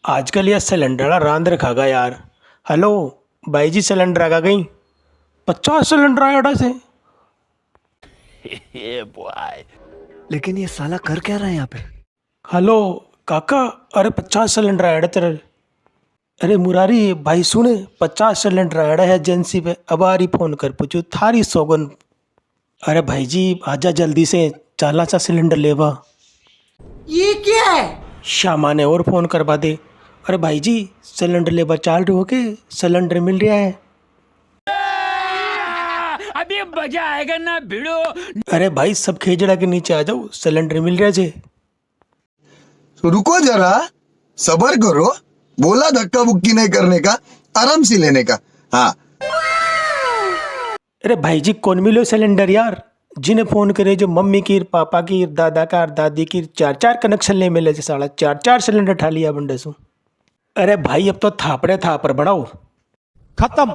आजकल यह सिलेंडर रांद रखा गया यार। हेलो भाई जी, सिलेंडर आ गई। 50 सिलेंडर आया से। लेकिन ये साला कर क्या रहा है यहाँ पे? हेलो काका, अरे 50 सिलेंडर आया तेरे। अरे मुरारी भाई सुने, 50 सिलेंडर आया है एजेंसी पे। अब आ रही फोन कर पूछू थारी सौगन। अरे भाई जी आजा जल्दी से, 40 सिलेंडर लेवा। ये क्या है? श्यामा ने और फोन करवा दे। अरे भाई जी सिलेंडर लेवा चाल रहे हो के? सिलेंडर मिल रहा है। अभी मजा आएगा ना भिड़ो। अरे भाई सब खेजड़ा के नीचे आ जाओ, सिलेंडर मिल रहा है। तो रुको जरा, सबर करो। बोला धक्का बुक्की नहीं करने का, आराम से लेने का। हाँ अरे भाई जी कौन मिलो सिलेंडर यार? जिन्हें फोन करे जो मम्मी की, पापा की, दादा का, दादी की 4-4 कनेक्शन ले मिले से साला 4-4 सिलेंडर ठा लिया बंडे सु। अरे भाई अब तो थापड़े थापर बढ़ाओ। खत्म।